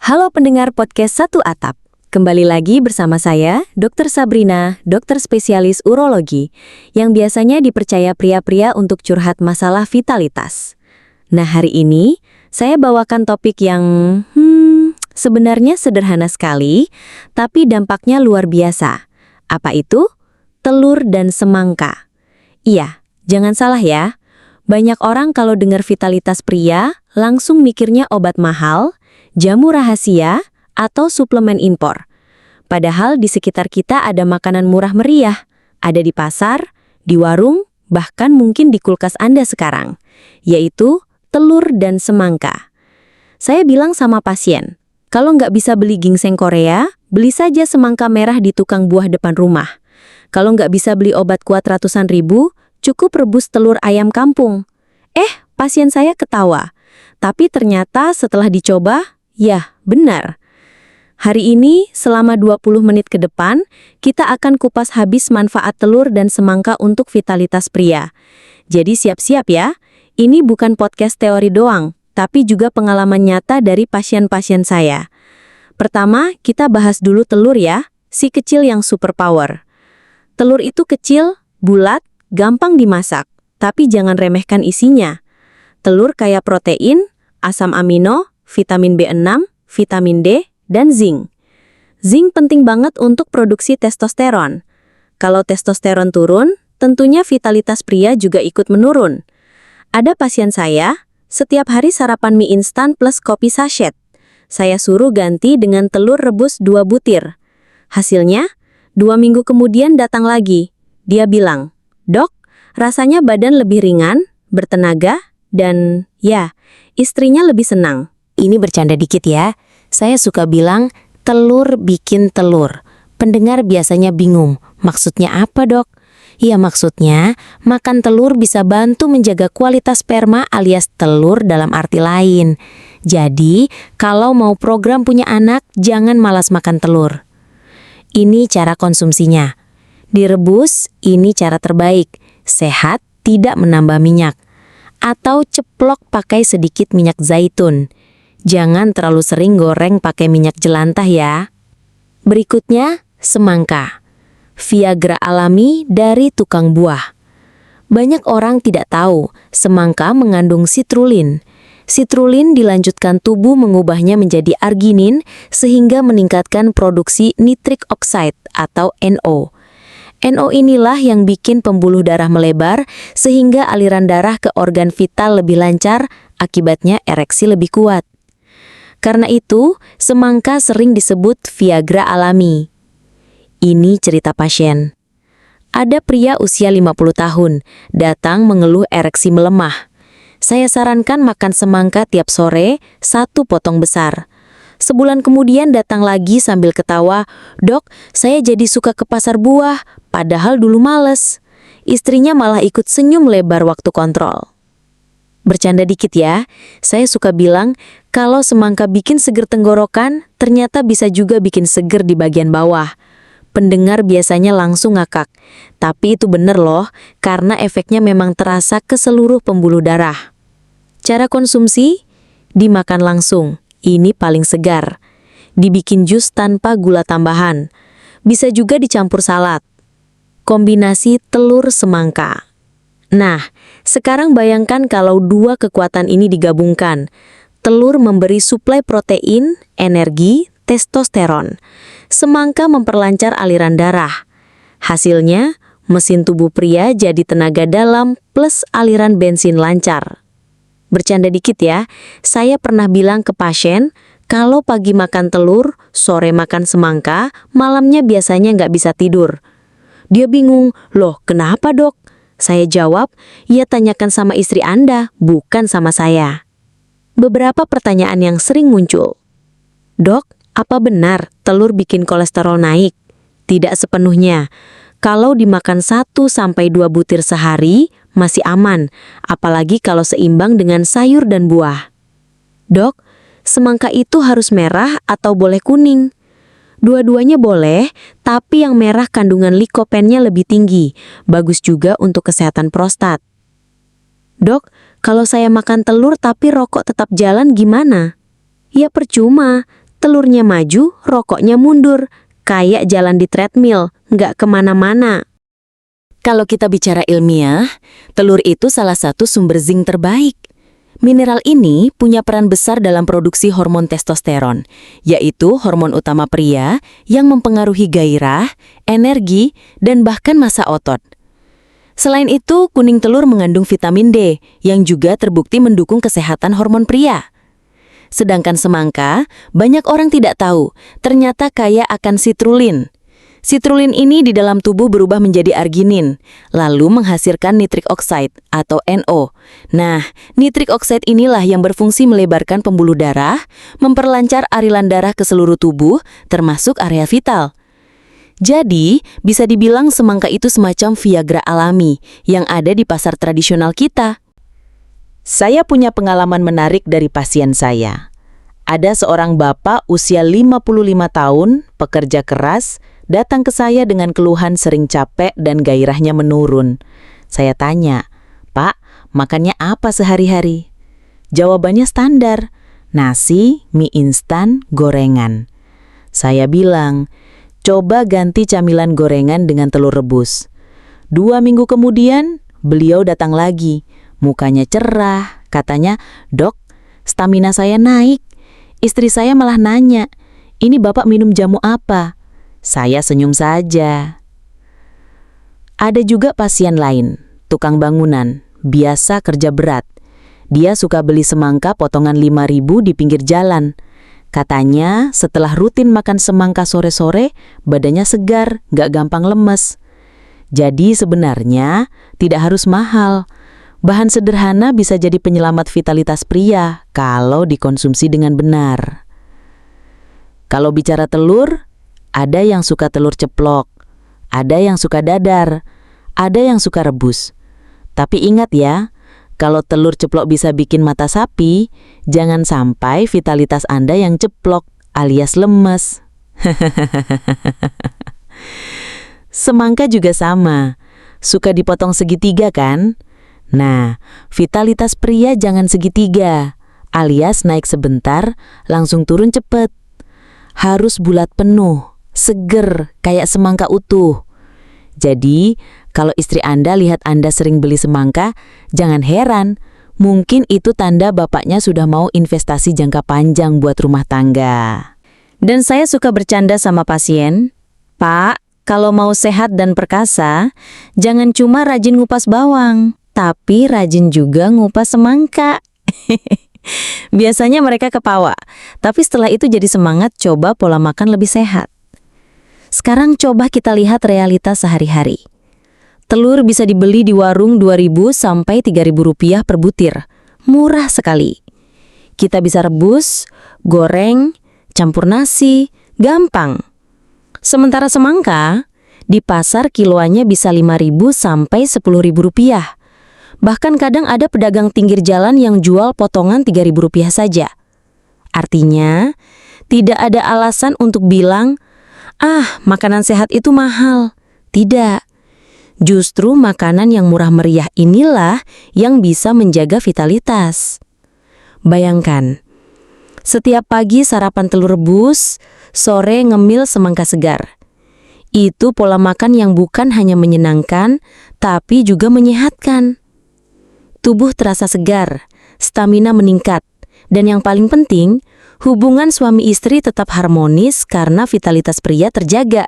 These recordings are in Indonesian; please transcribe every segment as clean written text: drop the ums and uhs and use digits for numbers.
Halo pendengar podcast Satu Atap. Kembali lagi bersama saya, Dr. Sabrina, dokter spesialis urologi, yang biasanya dipercaya pria-pria untuk curhat masalah vitalitas. Nah, hari ini saya bawakan topik yang sebenarnya sederhana sekali, tapi dampaknya luar biasa. Apa itu? Telur dan semangka. Iya, jangan salah ya. Banyak orang kalau dengar vitalitas pria, langsung mikirnya obat mahal, jamu rahasia, atau suplemen impor. Padahal di sekitar kita ada makanan murah meriah, ada di pasar, di warung, bahkan mungkin di kulkas Anda sekarang, yaitu telur dan semangka. Saya bilang sama pasien, kalau nggak bisa beli ginseng Korea, beli saja semangka merah di tukang buah depan rumah. Kalau nggak bisa beli obat kuat ratusan ribu, cukup rebus telur ayam kampung. Pasien saya ketawa. Tapi ternyata setelah dicoba, ya benar. Hari ini, selama 20 menit ke depan, kita akan kupas habis manfaat telur dan semangka untuk vitalitas pria. Jadi siap-siap ya, ini bukan podcast teori doang, tapi juga pengalaman nyata dari pasien-pasien saya. Pertama, kita bahas dulu telur ya, si kecil yang superpower. Telur itu kecil, bulat, gampang dimasak, tapi jangan remehkan isinya. Telur kaya protein, asam amino, vitamin B6, vitamin D, dan zinc. Zinc penting banget untuk produksi testosteron. Kalau testosteron turun, tentunya vitalitas pria juga ikut menurun. Ada pasien saya, setiap hari sarapan mie instan plus kopi sachet. Saya suruh ganti dengan telur rebus 2 butir. Hasilnya, 2 minggu kemudian datang lagi. Dia bilang, "Dok, rasanya badan lebih ringan, bertenaga, dan ya, istrinya lebih senang." Ini bercanda dikit ya. Saya suka bilang, telur bikin telur. Pendengar biasanya bingung, maksudnya apa dok? Ya maksudnya, makan telur bisa bantu menjaga kualitas sperma alias telur dalam arti lain. Jadi, kalau mau program punya anak, jangan malas makan telur. Ini cara konsumsinya. Direbus, ini cara terbaik. Sehat, tidak menambah minyak. Atau ceplok pakai sedikit minyak zaitun. Jangan terlalu sering goreng pakai minyak jelantah ya. Berikutnya, semangka. Viagra alami dari tukang buah. Banyak orang tidak tahu, semangka mengandung citrulline. Citrulline dilanjutkan tubuh mengubahnya menjadi arginin sehingga meningkatkan produksi nitric oxide atau NO. NO inilah yang bikin pembuluh darah melebar sehingga aliran darah ke organ vital lebih lancar, akibatnya ereksi lebih kuat. Karena itu, semangka sering disebut Viagra alami. Ini cerita pasien. Ada pria usia 50 tahun, datang mengeluh ereksi melemah. Saya sarankan makan semangka tiap sore, 1 potong besar. Sebulan kemudian datang lagi sambil ketawa, "Dok, saya jadi suka ke pasar buah, padahal dulu males." Istrinya malah ikut senyum lebar waktu kontrol. Bercanda dikit ya, saya suka bilang, kalau semangka bikin seger tenggorokan, ternyata bisa juga bikin seger di bagian bawah. Pendengar biasanya langsung ngakak, tapi itu bener loh, karena efeknya memang terasa ke seluruh pembuluh darah. Cara konsumsi? Dimakan langsung. Ini paling segar. Dibikin jus tanpa gula tambahan. Bisa juga dicampur salad. Kombinasi telur semangka. Nah, sekarang bayangkan kalau 2 kekuatan ini digabungkan. Telur memberi suplai protein, energi, testosteron. Semangka memperlancar aliran darah. Hasilnya, mesin tubuh pria jadi tenaga dalam plus aliran bensin lancar. Bercanda dikit ya, saya pernah bilang ke pasien, kalau pagi makan telur, sore makan semangka, malamnya biasanya nggak bisa tidur. Dia bingung, "Loh kenapa dok?" Saya jawab, "Ya tanyakan sama istri Anda, bukan sama saya." Beberapa pertanyaan yang sering muncul. "Dok, apa benar telur bikin kolesterol naik?" Tidak sepenuhnya. Kalau dimakan 1-2 butir sehari, masih aman, apalagi kalau seimbang dengan sayur dan buah. "Dok, semangka itu harus merah atau boleh kuning?" Dua-duanya boleh, tapi yang merah kandungan likopennya lebih tinggi, bagus juga untuk kesehatan prostat. "Dok, kalau saya makan telur tapi rokok tetap jalan gimana?" Ya percuma, Telurnya maju, rokoknya mundur. Kayak jalan di treadmill, nggak kemana-mana. Kalau kita bicara ilmiah, telur itu salah satu sumber zinc terbaik. Mineral ini punya peran besar dalam produksi hormon testosteron, yaitu hormon utama pria yang mempengaruhi gairah, energi, dan bahkan massa otot. Selain itu, kuning telur mengandung vitamin D yang juga terbukti mendukung kesehatan hormon pria. Sedangkan semangka, banyak orang tidak tahu, ternyata kaya akan sitrulin. Sitrulin ini di dalam tubuh berubah menjadi arginin, lalu menghasilkan nitric oxide atau NO. Nah, nitric oxide inilah yang berfungsi melebarkan pembuluh darah, memperlancar aliran darah ke seluruh tubuh, termasuk area vital. Jadi, bisa dibilang semangka itu semacam Viagra alami yang ada di pasar tradisional kita. Saya punya pengalaman menarik dari pasien saya. Ada seorang bapak usia 55 tahun, pekerja keras, datang ke saya dengan keluhan sering capek dan gairahnya menurun. Saya tanya, "Pak, makannya apa sehari-hari?" Jawabannya standar, nasi, mie instan, gorengan. Saya bilang, "Coba ganti camilan gorengan dengan telur rebus." 2 minggu kemudian, beliau datang lagi. Mukanya cerah, katanya, "Dok, stamina saya naik." Istri saya malah nanya, "Ini Bapak minum jamu apa?" Saya senyum saja. Ada juga pasien lain, tukang bangunan, biasa kerja berat. Dia suka beli semangka potongan 5.000 di pinggir jalan. Katanya setelah rutin makan semangka sore-sore, badannya segar, gak gampang lemes. Jadi sebenarnya tidak harus mahal. Bahan sederhana bisa jadi penyelamat vitalitas pria kalau dikonsumsi dengan benar. Kalau bicara telur, ada yang suka telur ceplok, ada yang suka dadar, ada yang suka rebus. Tapi ingat ya, kalau telur ceplok bisa bikin mata sapi, jangan sampai vitalitas Anda yang ceplok alias lemes. Semangka juga sama, suka dipotong segitiga kan? Nah, vitalitas pria jangan segitiga, alias naik sebentar, langsung turun cepet. Harus bulat penuh, seger, kayak semangka utuh. Jadi, kalau istri Anda lihat Anda sering beli semangka, jangan heran. Mungkin itu tanda bapaknya sudah mau investasi jangka panjang buat rumah tangga. Dan saya suka bercanda sama pasien, "Pak, kalau mau sehat dan perkasa, jangan cuma rajin ngupas bawang, tapi rajin juga ngupas semangka." Biasanya mereka ketawa, tapi setelah itu jadi semangat coba pola makan lebih sehat. Sekarang coba kita lihat realitas sehari-hari. Telur bisa dibeli di warung 2.000 sampai 3.000 rupiah per butir. Murah sekali. Kita bisa rebus, goreng, campur nasi, gampang. Sementara semangka, di pasar kiloannya bisa 5.000 sampai 10.000 rupiah. Bahkan kadang ada pedagang pinggir jalan yang jual potongan 3.000 rupiah saja. Artinya, tidak ada alasan untuk bilang, makanan sehat itu mahal. Tidak. Justru makanan yang murah meriah inilah yang bisa menjaga vitalitas. Bayangkan, setiap pagi sarapan telur rebus, sore ngemil semangka segar. Itu pola makan yang bukan hanya menyenangkan, tapi juga menyehatkan. Tubuh terasa segar, stamina meningkat, dan yang paling penting, hubungan suami istri tetap harmonis karena vitalitas pria terjaga.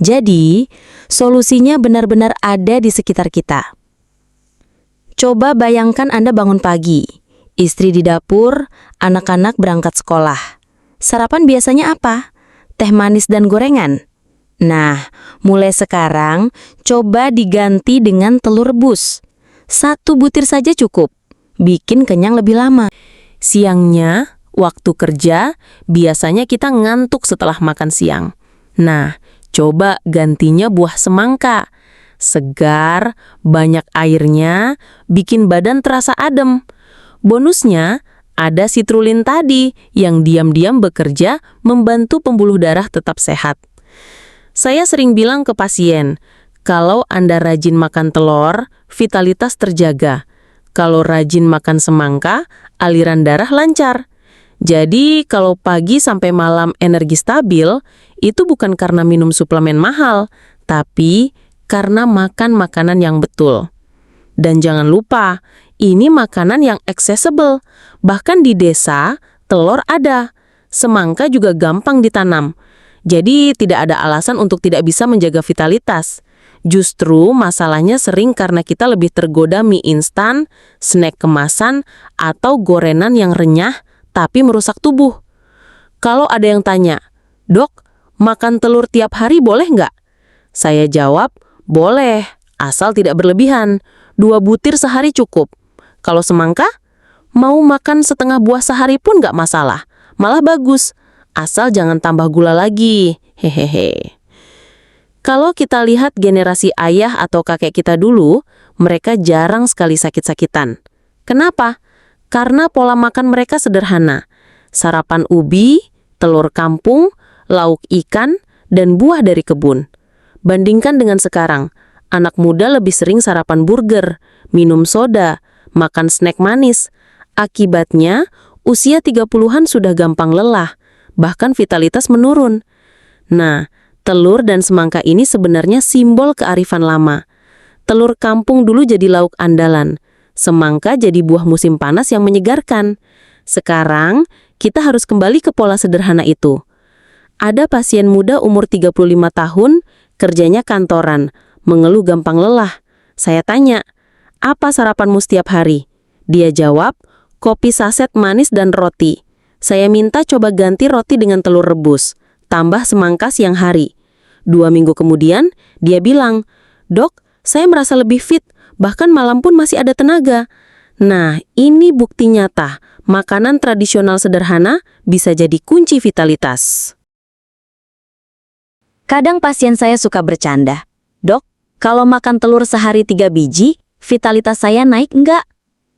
Jadi, solusinya benar-benar ada di sekitar kita. Coba bayangkan Anda bangun pagi, istri di dapur, anak-anak berangkat sekolah. Sarapan biasanya apa? Teh manis dan gorengan. Nah, mulai sekarang, coba diganti dengan telur rebus. 1 butir saja cukup, bikin kenyang lebih lama. Siangnya, waktu kerja, biasanya kita ngantuk setelah makan siang. Nah, coba gantinya buah semangka. Segar, banyak airnya, bikin badan terasa adem. Bonusnya, ada sitrulin tadi yang diam-diam bekerja membantu pembuluh darah tetap sehat. Saya sering bilang ke pasien, kalau Anda rajin makan telur, vitalitas terjaga. Kalau rajin makan semangka, aliran darah lancar. Jadi kalau pagi sampai malam energi stabil, itu bukan karena minum suplemen mahal, tapi karena makan makanan yang betul. Dan jangan lupa, ini makanan yang accessible. Bahkan di desa, telur ada. Semangka juga gampang ditanam. Jadi tidak ada alasan untuk tidak bisa menjaga vitalitas. Justru masalahnya sering karena kita lebih tergoda mie instan, snack kemasan, atau gorengan yang renyah tapi merusak tubuh. Kalau ada yang tanya, "Dok, makan telur tiap hari boleh nggak?" Saya jawab, boleh, asal tidak berlebihan. 2 butir sehari cukup. Kalau semangka, mau makan setengah buah sehari pun nggak masalah. Malah bagus, asal jangan tambah gula lagi. Hehehe. Kalau kita lihat generasi ayah atau kakek kita dulu, mereka jarang sekali sakit-sakitan. Kenapa? Karena pola makan mereka sederhana. Sarapan ubi, telur kampung, lauk ikan, dan buah dari kebun. Bandingkan dengan sekarang, anak muda lebih sering sarapan burger, minum soda, makan snack manis. Akibatnya, usia 30-an sudah gampang lelah, bahkan vitalitas menurun. Nah, telur dan semangka ini sebenarnya simbol kearifan lama. Telur kampung dulu jadi lauk andalan. Semangka jadi buah musim panas yang menyegarkan. Sekarang, kita harus kembali ke pola sederhana itu. Ada pasien muda umur 35 tahun, kerjanya kantoran, mengeluh gampang lelah. Saya tanya, "Apa sarapanmu setiap hari?" Dia jawab, "Kopi saset manis dan roti." Saya minta coba ganti roti dengan telur rebus, tambah semangka siang hari. 2 minggu kemudian, dia bilang, "Dok, saya merasa lebih fit, bahkan malam pun masih ada tenaga." Nah, ini bukti nyata, makanan tradisional sederhana bisa jadi kunci vitalitas. Kadang pasien saya suka bercanda, "Dok, kalau makan telur sehari 3 biji, vitalitas saya naik nggak?"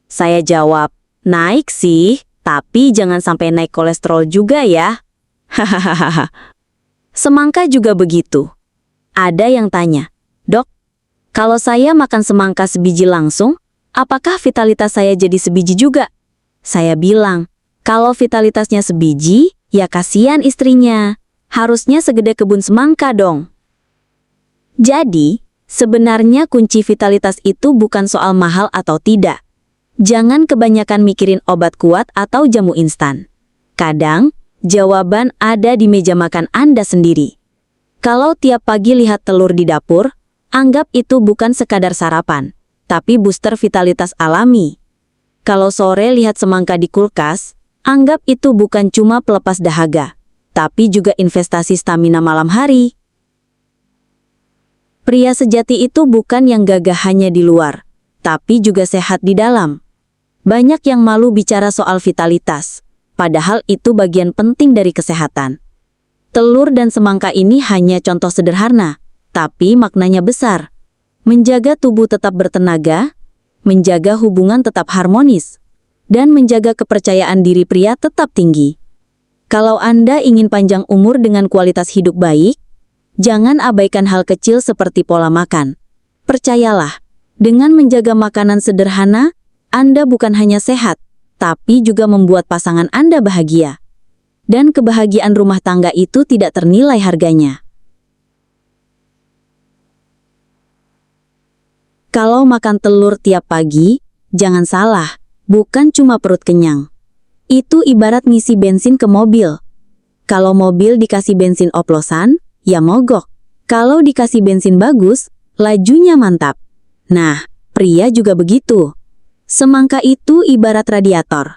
Saya jawab, "Naik sih, tapi jangan sampai naik kolesterol juga ya." Hahaha. Semangka juga begitu. Ada yang tanya, "Dok, kalau saya makan semangka sebiji langsung, apakah vitalitas saya jadi sebiji juga?" Saya bilang, kalau vitalitasnya sebiji, ya kasihan istrinya. Harusnya segede kebun semangka dong. Jadi, sebenarnya kunci vitalitas itu bukan soal mahal atau tidak. Jangan kebanyakan mikirin obat kuat atau jamu instan. Kadang, jawaban ada di meja makan Anda sendiri. Kalau tiap pagi lihat telur di dapur, anggap itu bukan sekadar sarapan, tapi booster vitalitas alami. Kalau sore lihat semangka di kulkas, anggap itu bukan cuma pelepas dahaga, tapi juga investasi stamina malam hari. Pria sejati itu bukan yang gagah hanya di luar, tapi juga sehat di dalam. Banyak yang malu bicara soal vitalitas, padahal itu bagian penting dari kesehatan. Telur dan semangka ini hanya contoh sederhana, tapi maknanya besar. Menjaga tubuh tetap bertenaga, menjaga hubungan tetap harmonis, dan menjaga kepercayaan diri pria tetap tinggi. Kalau Anda ingin panjang umur dengan kualitas hidup baik, jangan abaikan hal kecil seperti pola makan. Percayalah, dengan menjaga makanan sederhana, Anda bukan hanya sehat, tapi juga membuat pasangan Anda bahagia. Dan kebahagiaan rumah tangga itu tidak ternilai harganya. Kalau makan telur tiap pagi, jangan salah, bukan cuma perut kenyang. Itu ibarat ngisi bensin ke mobil. Kalau mobil dikasih bensin oplosan, ya mogok. Kalau dikasih bensin bagus, lajunya mantap. Nah, pria juga begitu. Semangka itu ibarat radiator.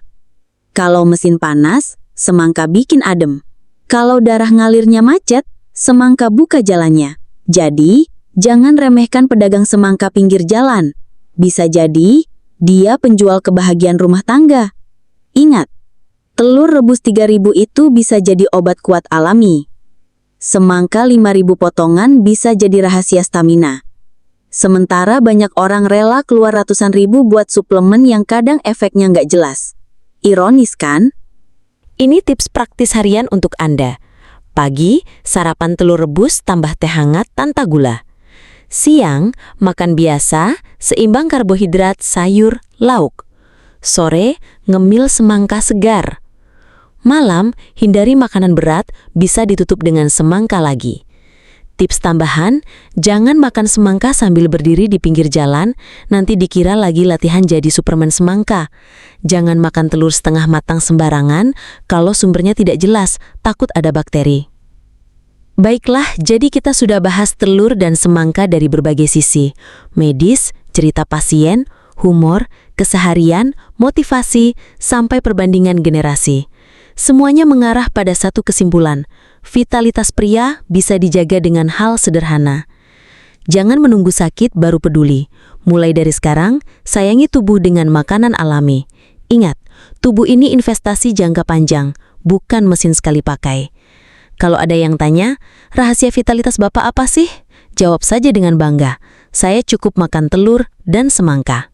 Kalau mesin panas, semangka bikin adem. Kalau darah ngalirnya macet, semangka buka jalannya. Jadi, jangan remehkan pedagang semangka pinggir jalan. Bisa jadi, dia penjual kebahagiaan rumah tangga. Ingat, telur rebus 3.000 itu bisa jadi obat kuat alami. Semangka 5.000 potongan bisa jadi rahasia stamina. Sementara banyak orang rela keluar ratusan ribu buat suplemen yang kadang efeknya nggak jelas. Ironis kan? Ini tips praktis harian untuk Anda. Pagi, sarapan telur rebus tambah teh hangat tanpa gula. Siang, makan biasa, seimbang karbohidrat, sayur, lauk. Sore, ngemil semangka segar. Malam, hindari makanan berat, bisa ditutup dengan semangka lagi. Tips tambahan, jangan makan semangka sambil berdiri di pinggir jalan, nanti dikira lagi latihan jadi Superman semangka. Jangan makan telur setengah matang sembarangan, kalau sumbernya tidak jelas, takut ada bakteri. Baiklah, jadi kita sudah bahas telur dan semangka dari berbagai sisi. Medis, cerita pasien, humor, keseharian, motivasi, sampai perbandingan generasi. Semuanya mengarah pada satu kesimpulan. Vitalitas pria bisa dijaga dengan hal sederhana. Jangan menunggu sakit baru peduli. Mulai dari sekarang, sayangi tubuh dengan makanan alami. Ingat, tubuh ini investasi jangka panjang, bukan mesin sekali pakai. Kalau ada yang tanya, rahasia vitalitas Bapak apa sih? Jawab saja dengan bangga. Saya cukup makan telur dan semangka.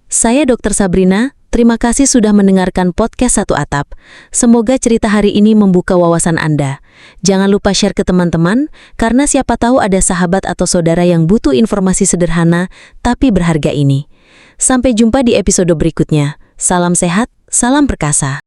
Saya Dr. Sabrina. Terima kasih sudah mendengarkan podcast Satu Atap. Semoga cerita hari ini membuka wawasan Anda. Jangan lupa share ke teman-teman, karena siapa tahu ada sahabat atau saudara yang butuh informasi sederhana tapi berharga ini. Sampai jumpa di episode berikutnya. Salam sehat, salam perkasa.